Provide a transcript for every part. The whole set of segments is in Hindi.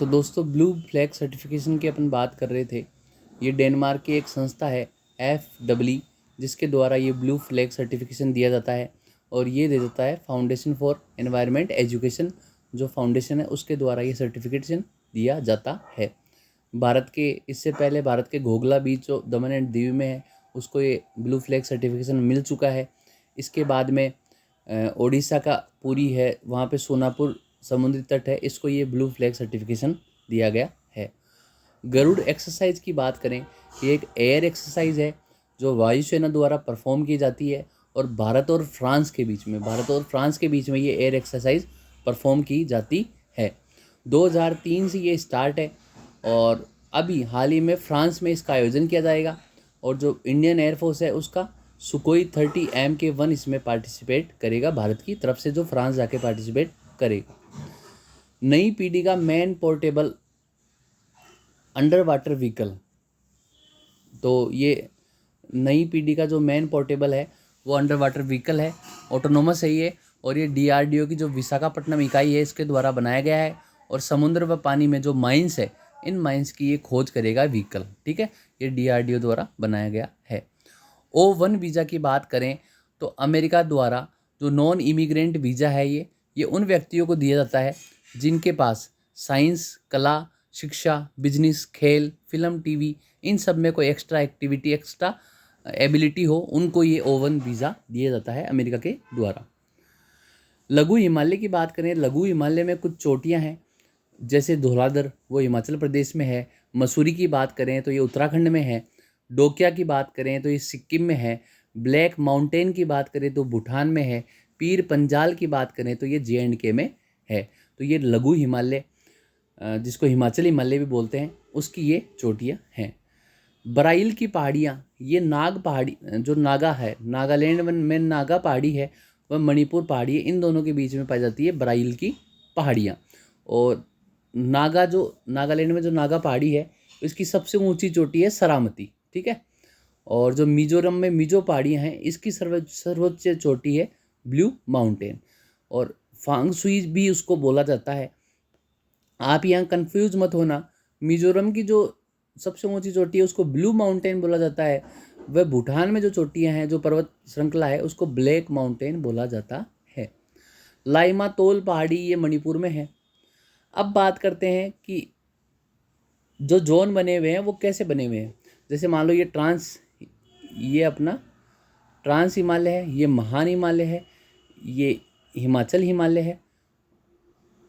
तो दोस्तों ब्लू फ्लैग सर्टिफिकेशन की अपन बात कर रहे थे। ये डेनमार्क की एक संस्था है FEE, जिसके द्वारा ये ब्लू फ्लैग सर्टिफिकेशन दिया जाता है और ये दे देता है फाउंडेशन फॉर एनवायरनमेंट एजुकेशन, जो फाउंडेशन है उसके द्वारा ये सर्टिफिकेशन दिया जाता है। भारत के इससे पहले भारत के घोघला बीच जो दमन एंड दीव में है उसको ये ब्लू फ्लैग सर्टिफिकेशन मिल चुका है। इसके बाद में ओडिशा का पुरी है, वहाँ पे सोनापुर समुद्री तट है, इसको ये ब्लू फ्लैग सर्टिफिकेशन दिया गया है। गरुड़ एक्सरसाइज की बात करें, ये एक एयर एक्सरसाइज है जो वायुसेना द्वारा परफॉर्म की जाती है और भारत और फ्रांस के बीच में ये एयर एक्सरसाइज परफॉर्म की जाती है। 2003 से ये स्टार्ट है और अभी हाल ही में फ्रांस में इसका आयोजन किया जाएगा और जो इंडियन एयरफोर्स है उसका सुकोई 30 MK1 इसमें पार्टिसिपेट करेगा, भारत की तरफ से जो फ्रांस जाके पार्टिसिपेट करेगा। नई पीढ़ी का man portable under water vehicle, तो ये नई पीढ़ी का जो मैन पोर्टेबल है वो अंडर वाटर व्हीकल है, ऑटोनोमस है ये, और ये DRDO की जो विशाखापट्टनम इकाई है इसके द्वारा बनाया गया है और समुद्र व पानी में जो माइंस है इन माइंस की ये खोज करेगा व्हीकल। ठीक है, ये DRDO द्वारा बनाया गया है। O1 वीज़ा की बात करें तो अमेरिका द्वारा जो नॉन इमिग्रेंट वीज़ा है ये उन व्यक्तियों को दिया जाता है जिनके पास साइंस, कला, शिक्षा, बिजनेस, खेल, फिल्म, टीवी इन सब में कोई एक्स्ट्रा एक्टिविटी, एक्स्ट्रा एबिलिटी हो, उनको ये O1 वीज़ा दिया जाता है अमेरिका के द्वारा। लघु हिमालय की बात करें, लघु हिमालय में कुछ चोटियां हैं जैसे धौलाधर, वो हिमाचल प्रदेश में है। मसूरी की बात करें तो ये उत्तराखंड में है। डोकिया की बात करें तो ये सिक्किम में है। ब्लैक माउंटेन की बात करें तो भूटान में है। पीर पंजाल की बात करें तो ये JNK में है। तो ये लघु हिमालय, जिसको हिमाचल हिमालय भी बोलते हैं, उसकी ये चोटियाँ हैं। बराइल की पहाड़ियाँ, ये नाग पहाड़ी जो नागा है, नागालैंड में नागा पहाड़ी है, वह मणिपुर पहाड़ी है, इन दोनों के बीच में पाई जाती है बराइल की पहाड़ियाँ। और नागालैंड में जो नागा पहाड़ी है इसकी सबसे ऊंची चोटी है सरामती। ठीक है, और जो मिजोरम में मिजो पहाड़ियाँ हैं इसकी सर्वोच्च चोटी है ब्लू माउंटेन, और फांगसुई भी उसको बोला जाता है। आप यहाँ कंफ्यूज मत होना, मिजोरम की जो सबसे ऊंची चोटी है उसको ब्लू माउंटेन बोला जाता है, वह भूटान में जो चोटियाँ हैं, जो पर्वत श्रृंखला है, उसको ब्लैक माउंटेन बोला जाता है। लाइमा तोल पहाड़ी ये मणिपुर में है। अब बात करते हैं कि जो जोन बने हुए हैं वो कैसे बने हुए हैं। जैसे मान लो ये अपना ट्रांस हिमालय है, ये महान हिमालय है, ये हिमाचल हिमालय है,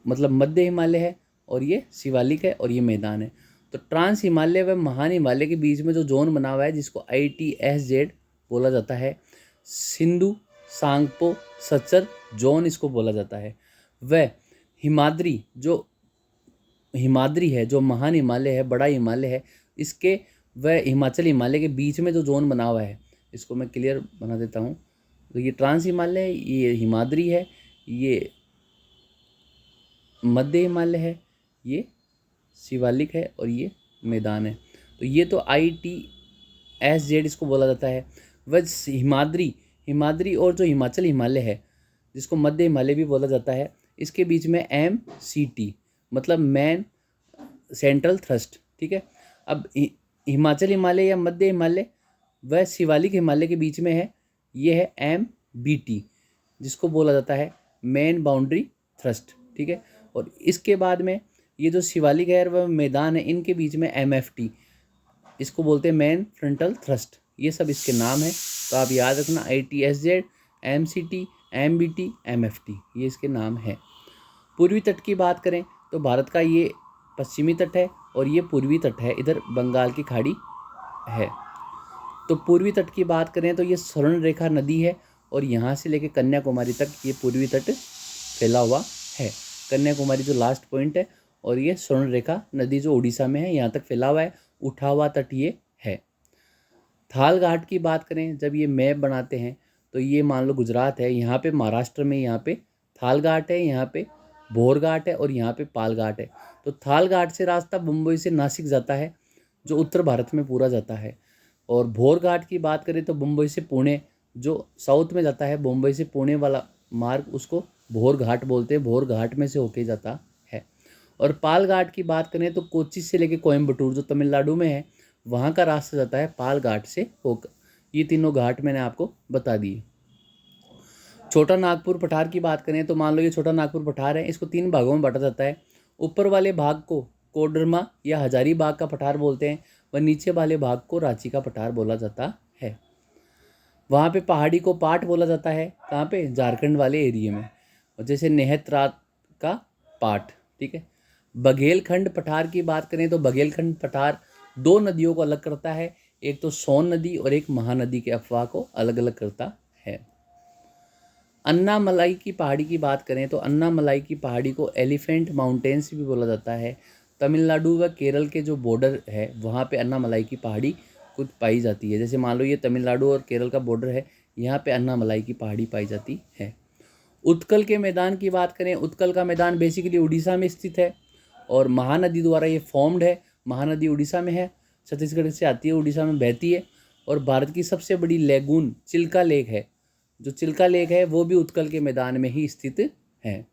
मतलब मध्य हिमालय है, और ये शिवालिक है और ये मैदान है। तो ट्रांस हिमालय व महान हिमालय के बीच में जो जोन बना हुआ है जिसको ITSZ बोला जाता है, सिंधु सांगपो सचर जोन इसको बोला जाता है। वह हिमाद्री है जो महान हिमालय है, बड़ा हिमालय है, इसके वह हिमाचल हिमालय के बीच में जो जोन बना हुआ है, इसको मैं क्लियर बना देता हूँ। तो ये ट्रांस हिमालय है, ये हिमाद्री है, ये मध्य हिमालय है, ये शिवालिक है और ये मैदान है। तो ये तो ITSZ इसको बोला जाता है। वह हिमाद्री और जो हिमाचल हिमालय है जिसको मध्य हिमालय भी बोला जाता है, इसके बीच में MCT मतलब मैन सेंट्रल थ्रस्ट। ठीक है, अब हिमाचल हिमालय या मध्य हिमालय वह शिवालिक हिमालय के बीच में है, ये है MBT जिसको बोला जाता है मैन बाउंड्री थ्रस्ट। ठीक है, और इसके बाद में ये जो शिवालिक है वह मैदान है, इनके बीच में MFT इसको बोलते हैं मैन फ्रंटल थ्रस्ट। ये सब इसके नाम है, तो आप याद रखना ITSZ, MCT, MBT, MFT ये इसके नाम है। पूर्वी तट की बात करें तो भारत का ये पश्चिमी तट है और ये पूर्वी तट है, इधर बंगाल की खाड़ी है। तो पूर्वी तट की बात करें तो ये स्वर्ण रेखा नदी है और यहाँ से लेके कन्याकुमारी तक ये पूर्वी तट फैला हुआ है। कन्याकुमारी जो लास्ट पॉइंट है, और ये स्वर्ण रेखा नदी जो उड़ीसा में है यहाँ तक फैला हुआ है, उठा हुआ तट ये है। थाल घाट की बात करें, जब ये मैप बनाते हैं तो ये मान लो गुजरात है, यहाँ पे महाराष्ट्र में यहाँ पे थाल घाट है, यहाँ पे भोर घाट है और यहाँ पे पाल घाट है। तो थाल घाट से रास्ता मुंबई से नासिक जाता है जो उत्तर भारत में पूरा जाता है, और भोर घाट की बात करें तो मुंबई से पुणे जो साउथ में जाता है, मुंबई से पुणे वाला मार्ग उसको भोर घाट बोलते हैं, भोर घाट में से होके जाता है। और पाल घाट की बात करें तो कोच्चि से लेके कोयम्बटूर जो तमिलनाडु में है वहाँ का रास्ता जाता है पाल घाट से होकर। ये तीनों घाट मैंने आपको बता दिए। छोटा नागपुर पठार की बात करें तो मान लो ये छोटा नागपुर पठार है, इसको 3 भागों में बांटा जाता है। ऊपर वाले भाग को कोडरमा या हजारीबाग का पठार बोलते हैं, व नीचे वाले भाग को रांची का पठार बोला जाता है। वहाँ पे पहाड़ी को पाट बोला जाता है, कहाँ पे, झारखंड वाले एरिया में, और जैसे नेहतरात का पाट, ठीक है। बघेलखंड पठार की बात करें तो बघेलखंड पठार 2 नदियों को अलग करता है, एक तो सोन नदी और एक महानदी के अफवाह को अलग अलग करता है। अन्नामलाई की पहाड़ी की बात करें तो अन्नामलाई की पहाड़ी को एलिफेंट माउंटेन्स भी बोला जाता है। तमिलनाडु व केरल के जो बॉर्डर है वहाँ पे अन्नामलाई की पहाड़ी कुछ पाई जाती है। जैसे मान लो ये तमिलनाडु और केरल का बॉर्डर है, यहाँ पे अन्नामलाई की पहाड़ी पाई जाती है। उत्कल के मैदान की बात करें, उत्कल का मैदान बेसिकली उड़ीसा में स्थित है और महानदी द्वारा ये फॉर्म्ड है। महानदी उड़ीसा में है, छत्तीसगढ़ से आती है, उड़ीसा में बहती है, और भारत की सबसे बड़ी लेगून चिल्का लेक है, जो चिल्का लेक है वो भी उत्कल के मैदान में ही स्थित है।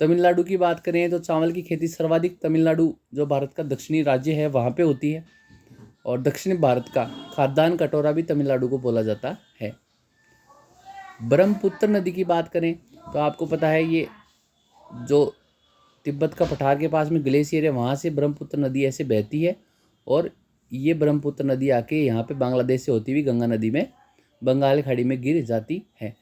तमिलनाडु की बात करें तो चावल की खेती सर्वाधिक तमिलनाडु जो भारत का दक्षिणी राज्य है वहाँ पे होती है, और दक्षिण भारत का खाद्यान्न कटोरा भी तमिलनाडु को बोला जाता है। ब्रह्मपुत्र नदी की बात करें तो आपको पता है ये जो तिब्बत का पठार के पास में ग्लेशियर है वहाँ से ब्रह्मपुत्र नदी ऐसे बहती है, और ये ब्रह्मपुत्र नदी आके यहाँ पे बांग्लादेश से होती हुई गंगा नदी में बंगाल खाड़ी में गिर जाती है।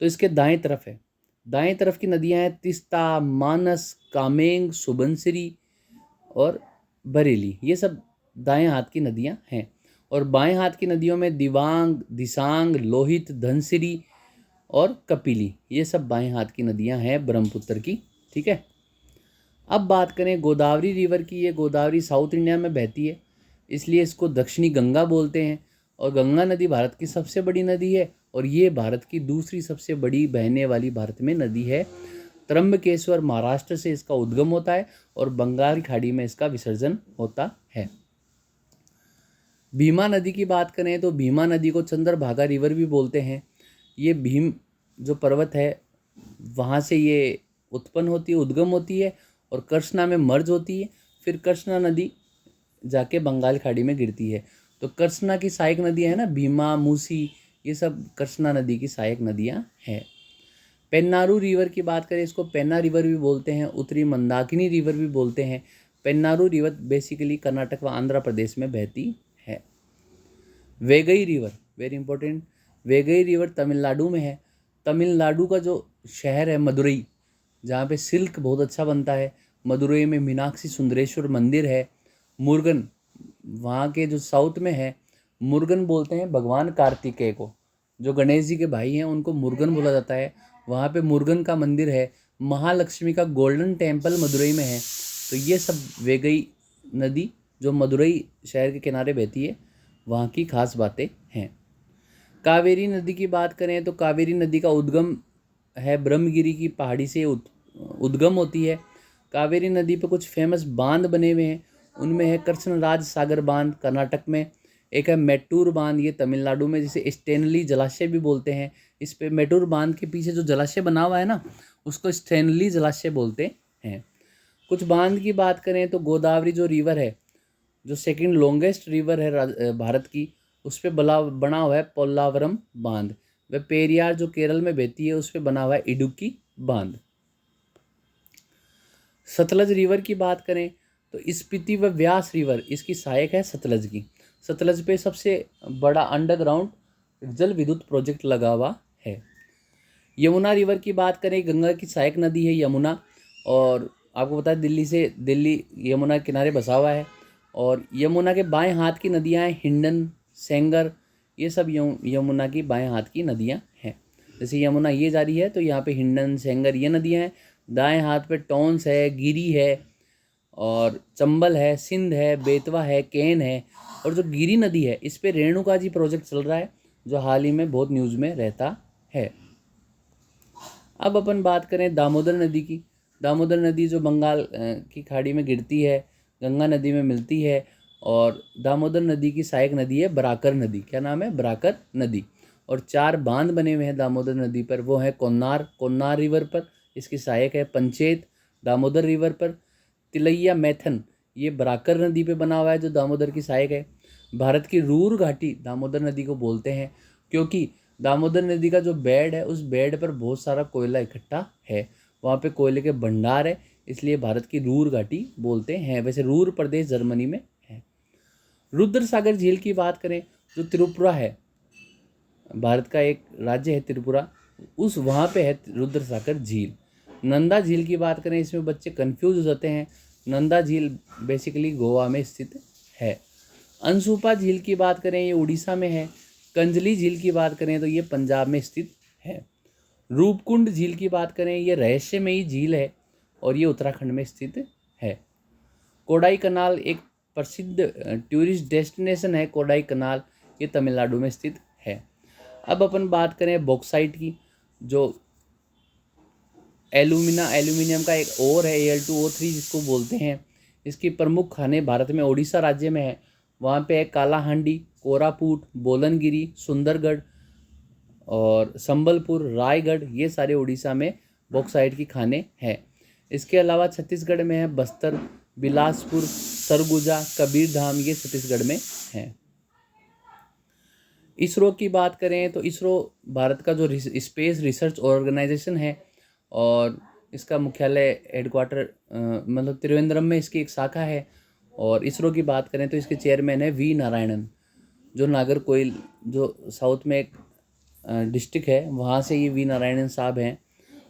तो इसके दाएं तरफ है, दाएं तरफ की नदियाँ हैं तिस्ता, मानस, कामेंग, सुबनसिरी और बरेली, ये सब दाएं हाथ की नदियाँ हैं। और बाएं हाथ की नदियों में दिवांग, दिसांग, लोहित, धनसिरी और कपिली, ये सब बाएं हाथ की नदियाँ हैं ब्रह्मपुत्र की, ठीक है। अब बात करें गोदावरी रिवर की, ये गोदावरी साउथ इंडिया में बहती है, इसलिए इसको दक्षिणी गंगा बोलते हैं। और गंगा नदी भारत की सबसे बड़ी नदी है, और ये भारत की दूसरी सबसे बड़ी बहने वाली भारत में नदी है। त्र्यंबकेश्वर महाराष्ट्र से इसका उद्गम होता है और बंगाल खाड़ी में इसका विसर्जन होता है। भीमा नदी की बात करें तो भीमा नदी को चंद्रभागा रिवर भी बोलते हैं। ये भीम जो पर्वत है वहाँ से ये उत्पन्न होती है, उद्गम होती है, और कृष्णा में मर्ज होती है, फिर कृष्णा नदी जाके बंगाल खाड़ी में गिरती है। तो कृष्णा की सहायक नदियाँ हैं ना, भीमा, मूसी, ये सब कृष्णा नदी की सहायक नदियाँ हैं। पेन्नारू रिवर की बात करें, इसको पेन्ना रिवर भी बोलते हैं, उत्तरी मंदाकिनी रिवर भी बोलते हैं। पेन्नारू रिवर बेसिकली कर्नाटक व आंध्र प्रदेश में बहती है। Vaigai river, very important, Vaigai river Tamil Nadu में है। तमिलनाडु का जो शहर है मदुरई, जहाँ पे सिल्क बहुत अच्छा बनता है, मदुरई में मीनाक्षी सुंदरेश्वर मंदिर है। मुरुगन, वहाँ के जो साउथ में है, मुरुगन बोलते हैं भगवान कार्तिकेय को, जो गणेश जी के भाई हैं उनको मुरुगन बोला जाता है। वहाँ पे मुरुगन का मंदिर है। महालक्ष्मी का गोल्डन टेम्पल मदुरई में है। तो ये सब वेगई नदी जो मदुरई शहर के किनारे बहती है, वहाँ की खास बातें हैं। कावेरी नदी की बात करें तो कावेरी नदी का उद्गम है ब्रह्मगिरी की पहाड़ी से उद्गम होती है। कावेरी नदी पे कुछ फेमस बांध बने हुए हैं, उनमें है कृष्णराज सागर बांध कर्नाटक में, एक है मेट्टूर बांध ये तमिलनाडु में, जिसे स्टेनली जलाशय भी बोलते हैं। इस पे मेट्टूर बांध के पीछे जो जलाशय बना हुआ है ना, उसको स्टेनली जलाशय बोलते हैं। कुछ बांध की बात करें तो गोदावरी जो रिवर है, जो सेकंड लॉन्गेस्ट रिवर है भारत की, उस पर बना हुआ है पोल्लावरम बांध। व पेरियार जो केरल में बहती है उस पर बना हुआ है इडुक्की बांध। सतलज रिवर की बात करें तो स्पीति व व्यास रिवर इसकी सहायक है सतलज की। सतलज पे सबसे बड़ा अंडरग्राउंड जल विद्युत प्रोजेक्ट लगा हुआ है। यमुना रिवर की बात करें, गंगा की सहायक नदी है यमुना, और आपको पता है दिल्ली यमुना के किनारे बसा हुआ है। और यमुना के बाएं हाथ की नदियां हैं हिंडन, सेंगर, ये सब यमुना की बाएं हाथ की नदियां हैं। जैसे यमुना ये जा रही है तो यहाँ पे हिंडन, सेंगर ये नदियां हैं। दाएं हाथ पे टोंस है, गिरी है, और चंबल है, सिंध है, बेतवा है, केन है। और जो गिरी नदी है इस पे रेणुका जी प्रोजेक्ट चल रहा है, जो हाल ही में बहुत न्यूज़ में रहता है। अब अपन बात करें दामोदर नदी की। दामोदर नदी जो बंगाल की खाड़ी में गिरती है, गंगा नदी में मिलती है, और दामोदर नदी की सहायक नदी है बराकर नदी। क्या नाम है? बराकर नदी। और 4 बांध बने हुए हैं दामोदर नदी पर, वो है कोन्नार रिवर पर, इसकी सहायक है पंचेत। दामोदर रिवर पर तिलैया मैथन ये बराकर नदी पे बना हुआ है जो दामोदर की सहायक है। भारत की रूर घाटी दामोदर नदी को बोलते हैं क्योंकि दामोदर नदी का जो बेड है उस बेड पर बहुत सारा कोयला इकट्ठा है, वहाँ पे कोयले के भंडार है, इसलिए भारत की रूर घाटी बोलते हैं। वैसे रूर प्रदेश जर्मनी में है। रुद्र सागर झील की बात करें जो त्रिपुरा है, भारत का एक राज्य है त्रिपुरा, उस वहाँ पे है रुद्र सागर झील। नंदा झील की बात करें, इसमें बच्चे कंफ्यूज हो जाते हैं, नंदा झील बेसिकली गोवा में स्थित है। अंशुपा झील की बात करें ये उड़ीसा में है। कंजली झील की बात करें तो ये पंजाब में स्थित है। रूपकुंड झील की बात करें ये रहस्यमयी झील है और ये उत्तराखंड में स्थित है। कोडाई कनाल एक प्रसिद्ध टूरिस्ट डेस्टिनेशन है, कोडाई कनाल ये तमिलनाडु में स्थित है। अब अपन बात करें बॉक्साइट की, जो एल्यूमिनियम का एक और है Al2O3 जिसको बोलते हैं। इसकी प्रमुख खाने भारत में उड़ीसा राज्य में है, वहाँ पे है कालाहांडी, कोरापुट, बोलनगिरी, सुंदरगढ़ और संबलपुर, रायगढ़, ये सारे उड़ीसा में बॉक्साइट की खाने हैं। इसके अलावा छत्तीसगढ़ में है बस्तर, बिलासपुर, सरगुजा, कबीरधाम, ये छत्तीसगढ़ में हैं। इसरो की बात करें तो इसरो भारत का जो स्पेस रिसर्च ऑर्गेनाइजेशन है और इसका मुख्यालय हेडक्वार्टर मतलब त्रिवेंद्रम में इसकी एक शाखा है। और इसरो की बात करें तो इसके चेयरमैन है वी नारायणन, जो नागरकोइल जो साउथ में एक डिस्ट्रिक्ट है वहाँ से ये वी नारायणन साहब हैं।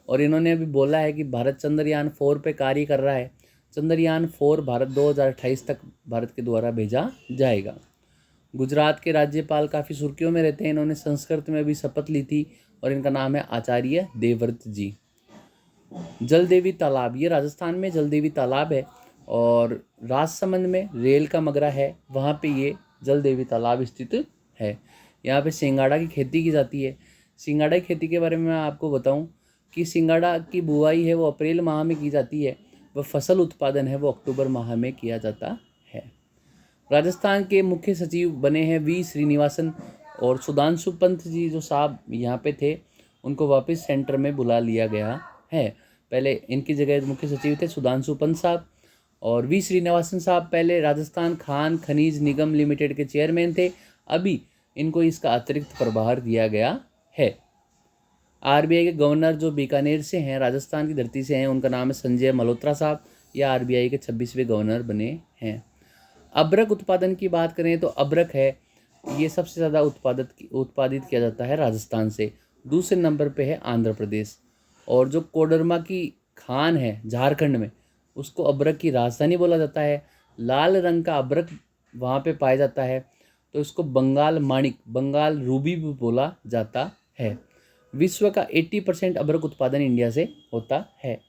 और इन्होंने अभी बोला है कि भारत चंद्रयान 4 पे कार्य कर रहा है। चंद्रयान 4 भारत 2028 तक भारत के द्वारा भेजा जाएगा। गुजरात के राज्यपाल काफ़ी सुर्खियों में रहते हैं, इन्होंने संस्कृत में भी शपथ ली थी और इनका नाम है आचार्य देवव्रत जी। जलदेवी तालाब, ये राजस्थान में जलदेवी तालाब है और राजसमंद में रेल का मगरा है, वहाँ पे ये जलदेवी तालाब स्थित है। यहाँ पे सिंगाड़ा की खेती की जाती है। सिंगाड़ा की खेती के बारे में मैं आपको बताऊं कि सिंगाड़ा की बुआई है वो अप्रैल माह में की जाती है, वह फसल उत्पादन है वो अक्टूबर माह में किया जाता है। राजस्थान के मुख्य सचिव बने हैं वी श्रीनिवासन और सुधांशु पंत जी जो साहब यहाँ पे थे उनको वापस सेंटर में बुला लिया गया है। पहले इनकी जगह मुख्य सचिव थे सुधांशु पंत साहब और वी श्रीनिवासन साहब पहले राजस्थान खान खनिज निगम लिमिटेड के चेयरमैन थे, अभी इनको इसका अतिरिक्त प्रभार दिया गया है। आरबीआई के गवर्नर जो बीकानेर से हैं, राजस्थान की धरती से हैं, उनका नाम है संजय मल्होत्रा साहब, या आरबीआई के 26वें गवर्नर बने हैं। अबरक उत्पादन की बात करें तो अबरक है ये सबसे ज़्यादा उत्पादित किया जाता है राजस्थान से, दूसरे नंबर पे है आंध्र प्रदेश। और जो कोडरमा की खान है झारखंड में उसको अबरक की राजधानी बोला जाता है। लाल रंग का अबरक वहाँ पे पाया जाता है तो इसको बंगाल माणिक, बंगाल रूबी भी बोला जाता है। विश्व का 80% अबरक उत्पादन इंडिया से होता है।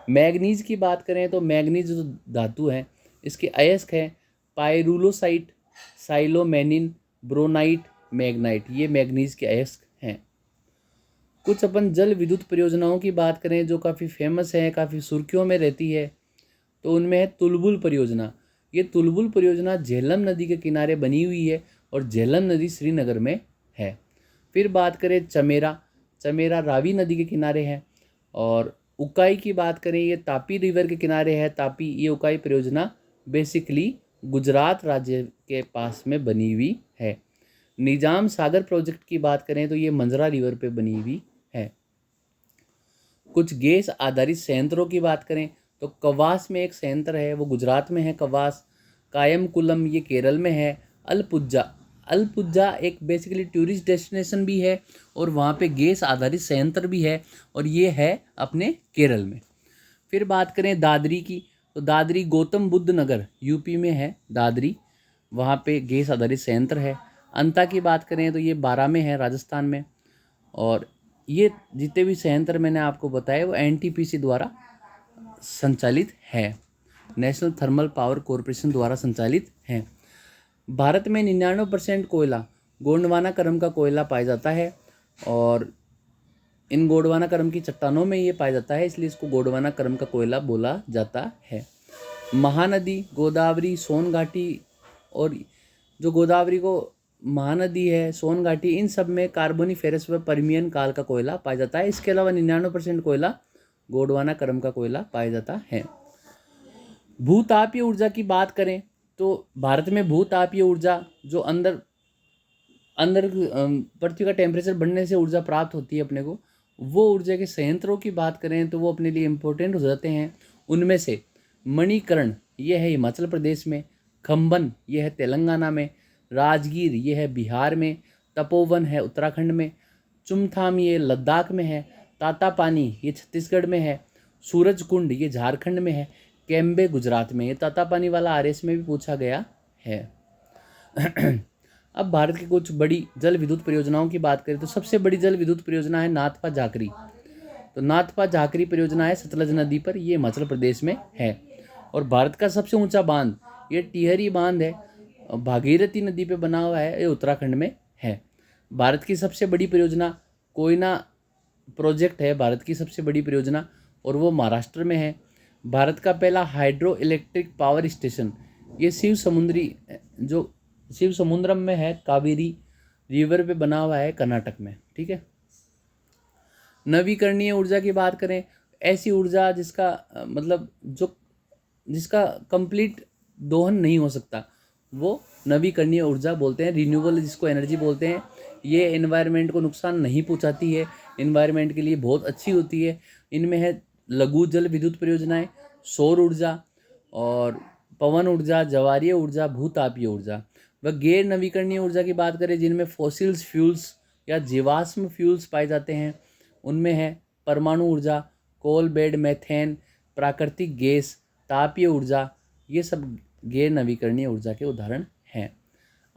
मैग्नीज की बात करें तो मैग्नीज जो धातु है इसके अयस्क हैं पायरुलोसाइट, साइलोमेनिन, ब्रोनाइट, मैग्नाइट, ये मैग्नीज के अयस्क हैं। कुछ अपन जल विद्युत परियोजनाओं की बात करें जो काफ़ी फेमस है, काफ़ी सुर्खियों में रहती है, तो उनमें है तुलबुल परियोजना। ये तुलबुल परियोजना झेलम नदी के किनारे बनी हुई है और झेलम नदी श्रीनगर में है। फिर बात करें चमेरा, चमेरा रावी नदी के किनारे है। और उकाई की बात करें ये तापी रिवर के किनारे है, तापी, ये उकाई परियोजना बेसिकली गुजरात राज्य के पास में बनी हुई है। निजाम सागर प्रोजेक्ट की बात करें तो ये मंजरा रिवर पे बनी हुई है। कुछ गैस आधारित संयंत्रों की बात करें तो कवास में एक संयंत्र है वो गुजरात में है कवास। कायमकुलम ये केरल में है। अलपुजा एक बेसिकली टूरिस्ट डेस्टिनेशन भी है और वहाँ पे गैस आधारित संयंत्र भी है और ये है अपने केरल में। फिर बात करें दादरी की तो दादरी गौतम बुद्ध नगर यूपी में है दादरी, वहाँ पे गैस आधारित संयंत्र है। अंता की बात करें तो ये बारां में है राजस्थान में। और ये जितने भी संयंत्र मैंने आपको बताए वो एनटीपीसी द्वारा संचालित है, नेशनल थर्मल पावर कॉरपोरेशन द्वारा संचालित हैं। भारत में 99% कोयला गोंडवाना क्रम का कोयला पाया जाता है और इन गोंडवाना क्रम की चट्टानों में ये पाया जाता है, इसलिए इसको गोंडवाना क्रम का कोयला बोला जाता है। महानदी गोदावरी सोन घाटी, और जो गोदावरी को महानदी है सोन घाटी, इन सब में कार्बोनिफेरस व पर्मियन काल का कोयला पाया जाता है। इसके अलावा 99% कोयला गोंडवाना क्रम का कोयला पाया जाता है। भूतापीय ऊर्जा की बात करें तो भारत में भूतापीय ऊर्जा जो अंदर अंदर पृथ्वी का टेम्परेचर बढ़ने से ऊर्जा प्राप्त होती है अपने को, वो ऊर्जा के संयंत्रों की बात करें तो वो अपने लिए इम्पोर्टेंट हो जाते हैं। उनमें से मणिकर्ण ये है हिमाचल प्रदेश में, खम्बन ये है तेलंगाना में, राजगीर ये है बिहार में, तपोवन है उत्तराखंड में, चुमथाम ये लद्दाख में है, तातापानी ये छत्तीसगढ़ में है, सूरजकुंड ये झारखंड में है, कैम्बे गुजरात में। ये तातापानी वाला आरएस में भी पूछा गया है। अब भारत की कुछ बड़ी जल विद्युत परियोजनाओं की बात करें तो सबसे बड़ी जल विद्युत परियोजना है नाथपा झाकरी। तो नाथपा झाकरी परियोजना है सतलज नदी पर, ये हिमाचल प्रदेश में है। और भारत का सबसे ऊंचा बांध ये टिहरी बांध है, भागीरथी नदी पे बना हुआ है, ये उत्तराखंड में है। भारत की सबसे बड़ी परियोजना कोयना प्रोजेक्ट है, भारत की सबसे बड़ी परियोजना, और वो महाराष्ट्र में है। भारत का पहला हाइड्रो इलेक्ट्रिक पावर स्टेशन ये शिव समुद्रम में है, कावेरी रिवर पे बना हुआ है कर्नाटक में। ठीक है। नवीकरणीय ऊर्जा की बात करें, ऐसी ऊर्जा जिसका जिसका कंप्लीट दोहन नहीं हो सकता, वो नवीकरणीय ऊर्जा बोलते हैं, रिन्यूएबल जिसको एनर्जी बोलते हैं। ये एनवायरनमेंट को नुकसान नहीं पहुंचाती है, एनवायरनमेंट के लिए बहुत अच्छी होती है। इनमें है लघु जल विद्युत परियोजनाएं, सौर ऊर्जा और पवन ऊर्जा, ज्वारीय ऊर्जा, भूतापीय ऊर्जा। व गैर नवीकरणीय ऊर्जा की बात करें जिनमें फॉसिल्स फ्यूल्स या जीवाश्म फ्यूल्स पाए जाते हैं, उनमें है परमाणु ऊर्जा, कोल बेड मेथेन, प्राकृतिक गैस, तापीय ऊर्जा। ये सब गैर नवीकरणीय ऊर्जा के उदाहरण हैं।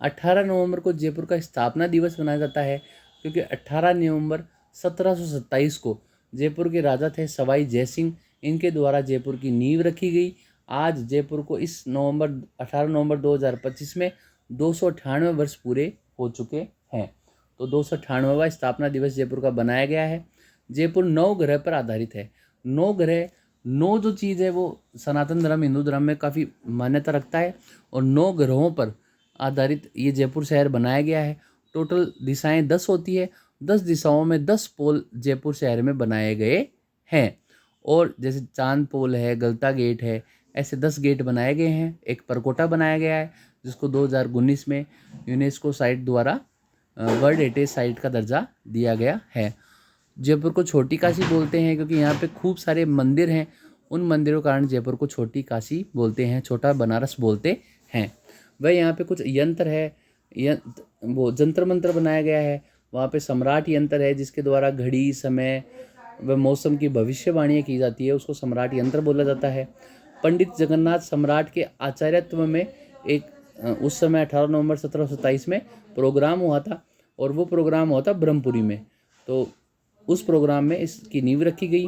18 नवंबर को जयपुर का स्थापना दिवस मनाया जाता है क्योंकि 18 नवंबर 1727 को जयपुर के राजा थे सवाई जयसिंह, इनके द्वारा जयपुर की नींव रखी गई। आज जयपुर को 18 नवंबर 2025 में 298 वर्ष पूरे हो चुके हैं। तो 298वां स्थापना दिवस जयपुर का बनाया गया है। जयपुर 9 ग्रह पर आधारित है। 9 ग्रह, 9 जो चीज़ है वो सनातन धर्म हिंदू धर्म में काफ़ी मान्यता रखता है, और 9 ग्रहों पर आधारित ये जयपुर शहर बनाया गया है। टोटल दिशाएं 10 होती है, 10 दिशाओं में 10 पोल जयपुर शहर में बनाए गए हैं। और जैसे चांद पोल है, गलता गेट है, ऐसे 10 गेट बनाए गए हैं। एक परकोटा बनाया गया है जिसको 2019 में यूनेस्को साइट द्वारा वर्ल्ड हेरिटेज साइट का दर्जा दिया गया है। जयपुर को छोटी काशी बोलते हैं क्योंकि यहाँ पे खूब सारे मंदिर हैं। उन मंदिरों के कारण जयपुर को छोटी काशी बोलते हैं, छोटा बनारस बोलते हैं। वह यहाँ पे कुछ यंत्र है, वो जंतर मंत्र बनाया गया है। वहाँ पे सम्राट यंत्र है जिसके द्वारा घड़ी, समय व मौसम की भविष्यवाणियाँ की जाती है, उसको सम्राट यंत्र बोला जाता है। पंडित जगन्नाथ सम्राट के आचार्यत्व में एक उस समय 18 नवंबर 1727 में प्रोग्राम हुआ था, और वो प्रोग्राम हुआ था ब्रह्मपुरी में। तो उस प्रोग्राम में इसकी नींव रखी गई।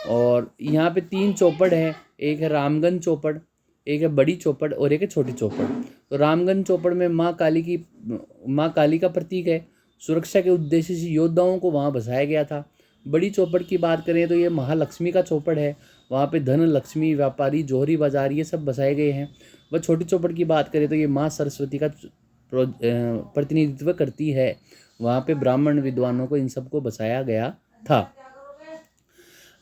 और यहाँ पे 3 चौपड़ हैं, एक है रामगंज चौपड़, एक है बड़ी चौपड़ और एक है छोटी चौपड़। तो रामगंज चौपड़ में माँ काली का प्रतीक है। सुरक्षा के उद्देश्य से योद्धाओं को वहाँ बसाया गया था। बड़ी चौपड़ की बात करें तो ये महालक्ष्मी का चौपड़ है, वहाँ पे धन, लक्ष्मी, व्यापारी, जोहरी बाजार ये सब बसाए गए हैं। वह छोटी चौपड़ की बात करें तो ये माँ सरस्वती का प्रतिनिधित्व करती है, वहाँ पे ब्राह्मण विद्वानों को इन सबको बसाया गया था।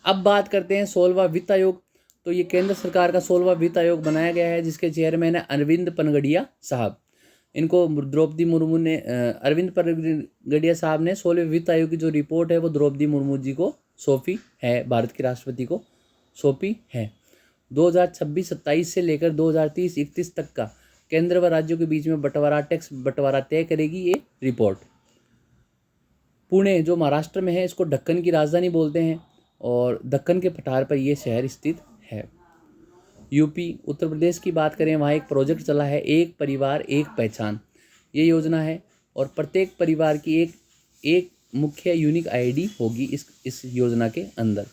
अब बात करते हैं 16वां वित्त आयोग। तो ये केंद्र सरकार का 16वां वित्त आयोग बनाया गया है जिसके चेयरमैन है अरविंद पनगड़िया साहब। इनको द्रौपदी मुर्मू ने अरविंद पनगड़िया साहब ने 16वें वित्त आयोग की जो रिपोर्ट है वो द्रौपदी मुर्मू जी को सौंपी है, भारत के राष्ट्रपति को सौंपी है। 2026-27 से लेकर 2030-31 तक का केंद्र व राज्यों के बीच में टैक्स बंटवारा तय करेगी ये रिपोर्ट। पुणे जो महाराष्ट्र में है इसको दक्कन की राजधानी बोलते हैं, और दक्कन के पठार पर यह शहर स्थित है। यूपी उत्तर प्रदेश की बात करें, वहाँ एक प्रोजेक्ट चला है, एक परिवार एक पहचान, ये योजना है। और प्रत्येक परिवार की एक मुख्य यूनिक आईडी होगी इस योजना के अंदर।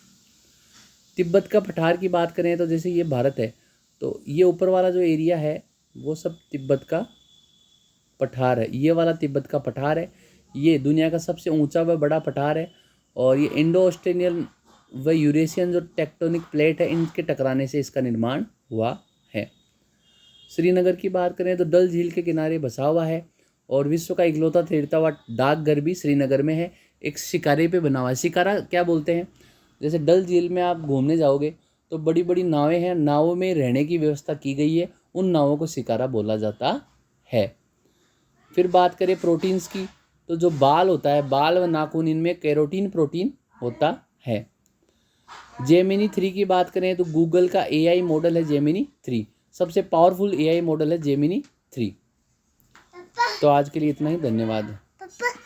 तिब्बत का पठार की बात करें तो जैसे ये भारत है, तो ये ऊपर वाला जो एरिया है वो सब तिब्बत का पठार है। ये वाला तिब्बत का पठार है, ये दुनिया का सबसे ऊंचा व बड़ा पठार है। और ये इंडो ऑस्ट्रेलियन व यूरेशियन जो टेक्टोनिक प्लेट है इनके टकराने से इसका निर्माण हुआ है। श्रीनगर की बात करें तो डल झील के किनारे बसा हुआ है, और विश्व का इकलौता तैरता हुआ डाकघर भी श्रीनगर में है, एक शिकारे पे बना हुआ है। शिकारा क्या बोलते हैं, जैसे डल झील में आप घूमने जाओगे तो बड़ी बड़ी नावें हैं, नावों में रहने की व्यवस्था की गई है, उन नावों को शिकारा बोला जाता है। फिर बात करें प्रोटीन्स की, तो जो बाल होता है, बाल व नाखून, इनमें केरोटीन प्रोटीन होता है। जेमिनी 3 की बात करें तो गूगल का एआई मॉडल है जेमिनी 3, सबसे पावरफुल एआई मॉडल है जेमिनी 3। तो आज के लिए इतना ही, धन्यवाद।